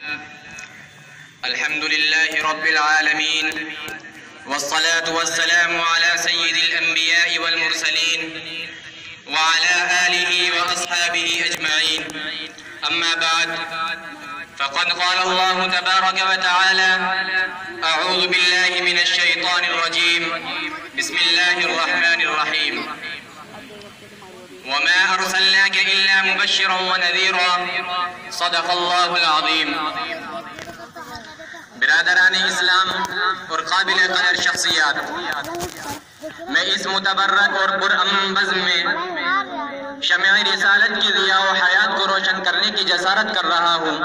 الحمد لله رب العالمين والصلاة والسلام على سيد الأنبياء والمرسلين وعلى آله وأصحابه أجمعين. أما بعد، فقد قال الله تبارك وتعالى: أعوذ بالله من الشيطان الرجيم، بسم الله الرحمن الرحيم. وما أرسلناك إلا مبشرا ونذيرا، صدق الله العظيم. برادران اسلام اور قابل قدر شخصیات، میں اس متبرک اور پرامن بزم میں شمع رسالت کی ضیاء و حیات کو روشن کرنے کی جسارت کر رہا ہوں.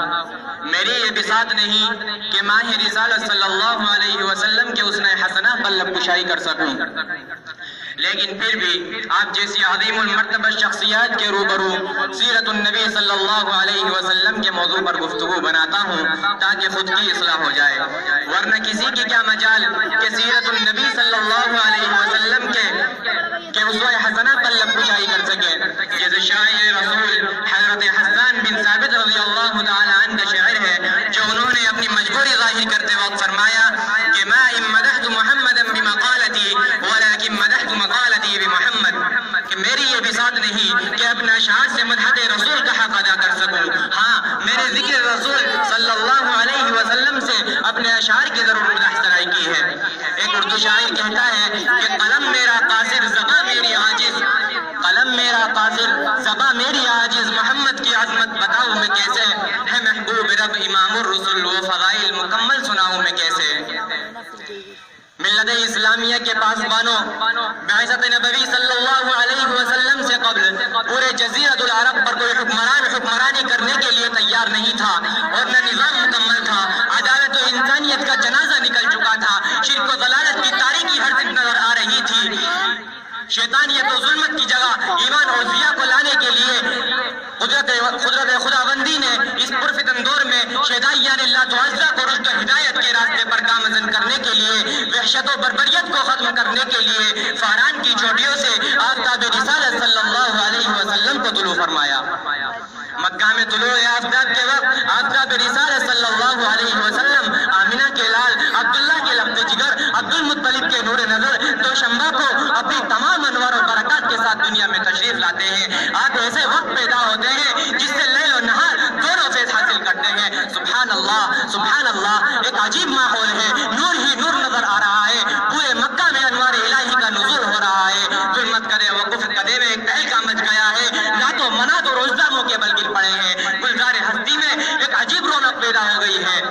میری یہ بساط نہیں کہ ماہ رسالت صلی اللہ علیہ وسلم کے حسن حسنہ پر لب کشائی کر سکوں، لیکن پھر بھی آپ جیسی عظیم المرتبہ شخصیات کے روبرو سیرت النبی صلی اللہ علیہ وسلم کے موضوع پر گفتگو بناتا ہوں تاکہ خود کی اصلاح ہو جائے، ورنہ کسی کی کیا مجال کہ سیرت النبی صلی اللہ علیہ وسلم کے اسوہ حسنہ پر لب کشائی کر سکے. جیسے شاعر رسول حضرت حسان بن ثابت رضی اللہ تعالی عنہ کا شعر ہے، جو انہوں نے اپنی مجبوری ظاہر کرتے وقت فرمایا کہ ما ان مدحت محمدا بمقالتی ولكن مدحت مقالتی بمحمد، کہ میری یہ بساط نہیں کہ اپنے اشعار سے مدحت رسول کا حق ادا کر سکوں، ہاں میں نے ذکر رسول صلی اللہ علیہ وسلم سے اپنے اشعار کی ضرور مدح سرائی کی ہے. ایک اردو شاعر کہتا ہے کہ قلم میرا قاصر زباں میری عاجز، قلم میرا قاصر زباں میری عاجز، محمد کی عظمت بتاؤں میں کیسے، ہے محبوب رب امام الرسل وہ فضائل مکمل سناؤں میں کیسے. ملت اسلامیہ کے پاسبانوں، بعثت نبوی صلی اللہ علیہ وسلم سے قبل پورے جزیرۃ العرب پر کوئی حکمرانی کرنے کے لیے تیار نہیں تھا، اور نہ نظام مکمل تھا. عدالت و انسانیت کا جنازہ نکل چکا تھا، شرک و ضلالت کی تاریکی ہر طرف نظر آ رہی تھی. شیطانیت و ظلمت کی جگہ ایمان اور ضیاء کو لانے کے لیے قدرت خداوندی نے اس پرفتن دور میں شہدائیان اللہ تعالیٰ کو رشد و ہدایت کے راستے پر گامزن کرنے کے لیے، وحشت و بربریت کو ختم کرنے کے لیے فاران کی چوٹیوں سے آفتاب رسالت صلی اللہ علیہ وسلم کو طلوع فرمایا. مکہ میں طلوع آفتاب کے وقت آفتاب رسالت صلی اللہ علیہ وسلم آمینہ کے لال عبداللہ کے لبت جگر عبد المطلب کے نور نظر دوشنبہ کو اپنی تمام انوار و برکات کے ساتھ دنیا میں تشریف لاتے ہیں. آپ ایسے وقت پیدا ہوتے ہیں جس سے لیل و نہار دونوں فیض حاصل کرتے ہیں. سبحان اللہ سبحان اللہ، ایک عجیب ماحول ہے، نور ہی نور نظر آ رہا ہے. پورے مکہ میں انوار الہی کا نزول ہو رہا ہے. ظلمت کرے وقف کدے میں ایک تہلکہ مچ گیا ہے، لات و منات اور الزاموں کے بل گر پڑے ہیں. گلزار ہستی میں ایک عجیب رونق پیدا ہو گئی ہے.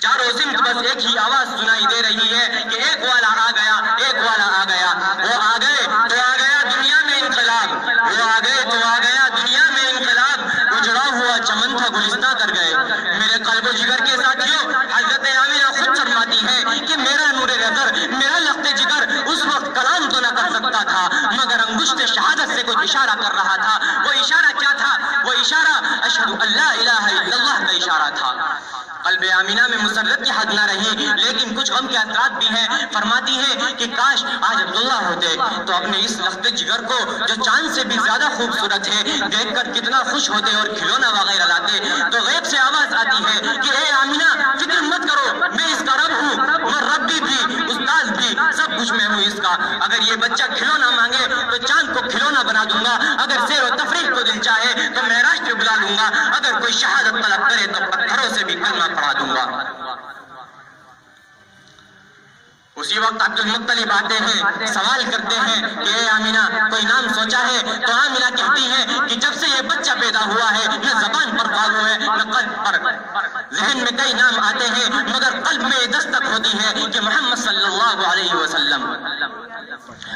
چاروں سمت بس ایک ہی آواز سنائی دے رہی ہے کہ ایک والا آ گیا، ایک والا آ گیا. وہ آ گئے تو آ گیا دنیا میں انقلاب، وہ آ گئے تو آ گیا دنیا میں انقلاب. اجڑا ہوا چمن تھا گلستہ کر گئے. میرے قلب و جگر کے ساتھیوں، حضرت آمینہ خود فرماتی ہے کہ میرا نور نظر، میرا لخت جگر اس وقت کلام تو نہ کر سکتا تھا، مگر انگشت شہادت سے کچھ اشارہ کر رہا تھا. وہ اشارہ کیا تھا؟ وہ اشارہ اشہد ان لا الہ الا اللہ کا اشارہ تھا. قلب آمینہ میں مسرت کی حد نہ رہی، لیکن کچھ غم کے اثرات بھی ہیں. فرماتی ہے کہ کاش آج عبداللہ ہوتے تو اپنے اس لخت جگر کو جو چاند سے بھی زیادہ خوبصورت ہے دیکھ کر کتنا خوش ہوتے اور کھلونا وغیرہ لاتے. تو غیب سے آواز آتی ہے کہ اے آمینہ فکر مت کرو، میں اس کا رب ہوں، میں ربی بھی استاد بھی سب کچھ میں ہوں اس کا. اگر یہ بچہ کھلونا مانگے تو چاند کو کھلونا بنا دوں گا، اگر سیر و تفریح کو دل چاہے تو معراج پہ بلا لوں گا، اگر کوئی شہادت طلب کرے تو پتھروں سے بھی کلمہ پڑھا دوں گا. اسی وقت عبد المطلب آتے ہیں، سوال کرتے ہیں کہ اے آمینہ کوئی نام سوچا ہے؟ تو آمینہ کہتی ہے کہ جب سے یہ بچہ پیدا ہوا ہے نہ زبان پر قابو ہے نہ قلب پر. ذہن میں کئی نام آتے ہیں مگر قلب میں یہ دستک ہوتی ہے کہ محمد صلی اللہ علیہ وسلم.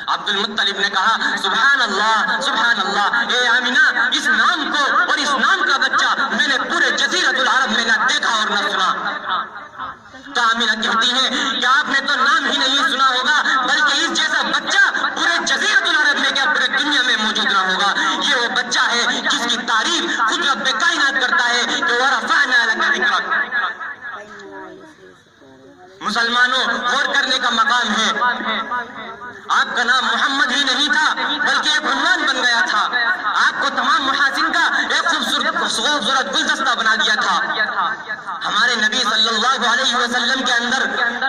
عبد المطلب نے کہا سبحان اللہ سبحان اللہ، اے آمینہ اس نام کو اور اس نام کا بچہ میں نے پورے جزیرۃ العرب میں نہ دیکھا اور نہ سنا. تو آمینہ کہتی ہے کہ آپ نے تو نام ہی نہیں سنا ہوگا بلکہ اس جیسا بچہ پورے جزیرۃ العرب میں کیا پورے دنیا میں موجود نہ ہوگا. یہ وہ بچہ ہے جس کی تعریف خود رب کائنات کرتا ہے کہ وَرَفَعْنَا لَكَ ذِكْرَكَ. مسلمانوں غور کرنے کا مقام ہے، آپ کا نام محمد ہی نہیں تھا بلکہ ایک عنوان بن گیا تھا. آپ کو تمام محاسن کا ایک خوبصورت خوبصورت گلدستہ بنا دیا تھا. ہمارے نبی صلی اللہ علیہ وسلم کے اندر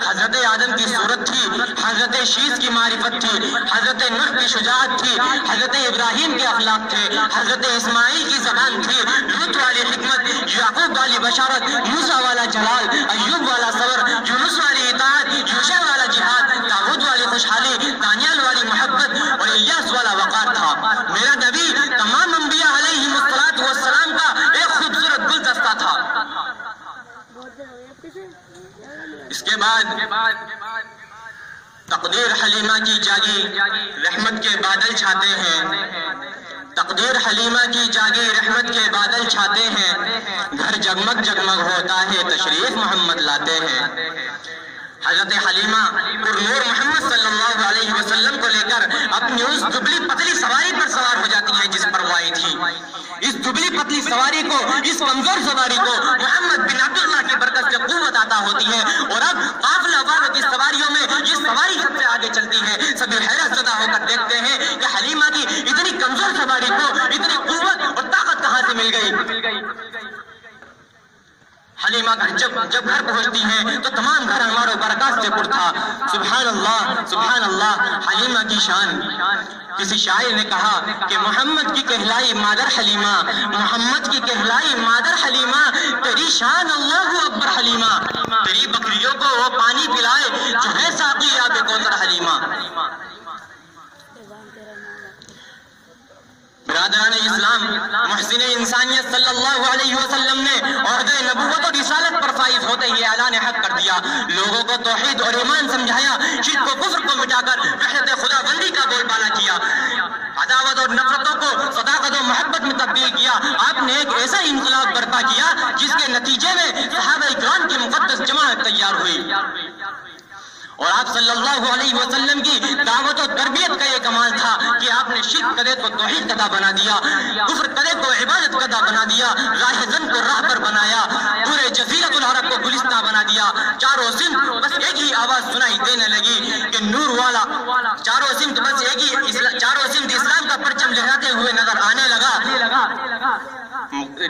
حضرت آدم کی صورت تھی, حضرت شیس کی معرفت تھی, حضرت نوح کی شجاعت تھی, حضرت ابراہیم کے اخلاق تھے, حضرت اسماعیل کی زبان تھی, لوط والی حکمت, یعقوب والی بشارت, موسیٰ والا جلال, ایوب والا صبر, یونس والی اطاعت, یوشع والا جہاد, داؤد والی خوشحالی, دانیال والی محبت اور الیاس والا وقار تھا. میرا نبی تمام انبیاء علیہم السلام کا ایک خوبصورت گلدستہ تھا. اس کے بعد تقدیر حلیمہ کی جاگی, رحمت کے بادل چھاتے ہیں. تقدیر حلیمہ کی جاگی, رحمت کے بادل چھاتے ہیں. گھر جگمگ جگمگ ہوتا ہے, تشریف محمد لاتے ہیں. حضرت حلیمہ پرنور محمد صلی اللہ علیہ وسلم کو لے کر اپنی اس دبلی پتلی سواری پر سوار ہو جاتی ہیں جس پر وہ آئی تھی. اس دبلی پتلی سواری کو, اس کمزور سواری کو محمد بن عبداللہ کی برکت سے قوت عطا ہوتی ہے. اور اب قافلہ والوں کی سواریوں میں یہ سواری سب سے آگے چلتی ہے. سبھی حیرت زدہ ہو کر دیکھتے ہیں کہ حلیمہ کی اتنی کمزور سواری کو اتنی قوت اور طاقت کہاں سے مل گئی. حلیمہ جب گھر پہنچتی ہیں تو تمام گھر انوار و برکات سے پر تھا. سبحان اللہ, سبحان اللہ. حلیمہ کی شان. کسی شاعر نے کہا کہ محمد کی کہلائی مادر حلیمہ, محمد کی کہلائی مادر حلیمہ, تیری شان اللہ اکبر حلیمہ. تیری بکریوں کو وہ پانی پلائے جو ہے ساقی آب کوثر حلیمہ. برادران اسلام, محسن انسانیت صلی اللہ علیہ وسلم نے عہدہ نبوت اور رسالت پر فائز ہوتے ہی اعلان حق کر دیا. لوگوں کو توحید اور ایمان سمجھایا, شرک و کفر کو مٹا کر وحدت خدا بندی کا بول بالا کیا, عداوت اور نفرتوں کو صداقت و محبت میں تبدیل کیا. آپ نے ایک ایسا انقلاب برپا کیا جس کے نتیجے میں صحابہ کرام کی مقدس جماعت تیار ہوئی. اور آپ صلی اللہ علیہ وسلم کی دعوت و تربیت کا یہ کمال تھا کہ آپ نے شرک کدے کو توحید قدا بنا دیا, کفر کدے کو عبادت قدا بنا دیا, راہ زن کو راہ پر بنایا, پورے جزیرۃ العرب کو گلستہ بنا دیا. چاروں سمت بس ایک ہی آواز سنائی دینے لگی کہ نور والا. چاروں سمت بس ایک ہی, چاروں سمت اسلام کا پرچم لہراتے ہوئے نظر آنے لگا.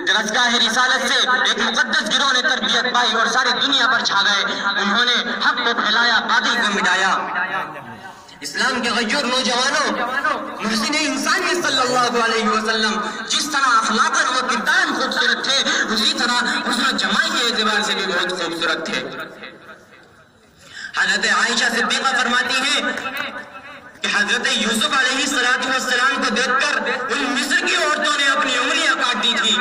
درسگاہ رسالت سے ایک مقدس گروہ نے تربیت پائی اور ساری دنیا پر چھا گئے. انہوں نے حق کو پھیلایا, باطل کو مٹایا. اسلام کے غیور نوجوانوں, محسن انسانیت صلی اللہ علیہ وسلم جس طرح اخلاقاً و کرداراً خوبصورت تھے, اسی طرح حسن و جمال کے اعتبار سے بھی بہت خوبصورت تھے. حضرت عائشہ صدیقہ فرماتی ہیں کہ حضرت یوسف علیہ السلام کو دیکھ کر ان مصر کی عورتوں نے اپنی انگلیاں کاٹ دی تھی.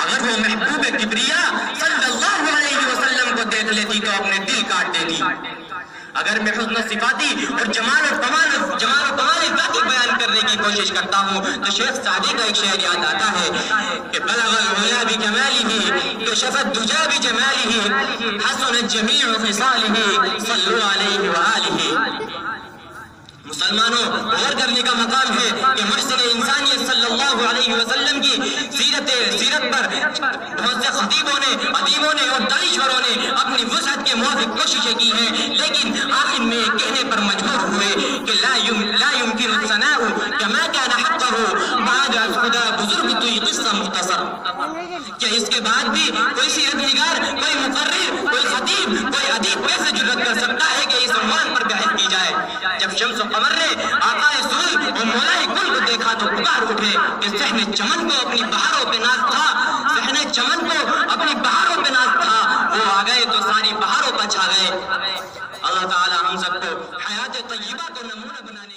اگر وہ محبوب کبریا صلی اللہ علیہ وسلم کو دیکھ لیتی تو اپنے دل کاٹ دیتی. اگر میں حسن صفاتی اور جمال و کمال ذاتی بیان کرنے کی کوشش کرتا ہوں تو شیخ سعدی کا ایک شعر یاد آتا ہے کہ بلغ العلا بکمالہ کشف الدجا بجمالہ حسنت جمیع خصالہ صلو علیہ وآلہ. مسلمانوں, غور کرنے کا مقام ہے کہ محسن انسانیت صلی اللہ علیہ وسلم کی سیرت پر بہت سے خطیبوں نے, ادیبوں نے اور دانشوروں نے اپنی وسعت کے موافق کوششیں کی ہیں, لیکن آخر میں کہنے پر مجبور ہوئے کہ لا يمكن الثناء كما كان حقه بعد از خدا بزرگ تو یہ قصہ مختصر. کیا اس کے بعد بھی کوئی سیرت نگار, کوئی مقرر, کوئی خطیب, کوئی ادیب کیسے جرأت کر سکتا ہے کہ اس عنوان پر بحث کی جائے؟ جب شمس و قمر نے آقا سرور اور مولا کل کو دیکھا تو پکار اٹھے کہ صحن چمن کو اپنی بہاروں پہ ناز تھا, صحن چمن کو اپنی بہاروں پہ ناز تھا. وہ آ گئے تو ساری بہاروں پر چھا گئے. اللہ تعالی ہم سب کو حیات طیبہ کو نمونہ بنانے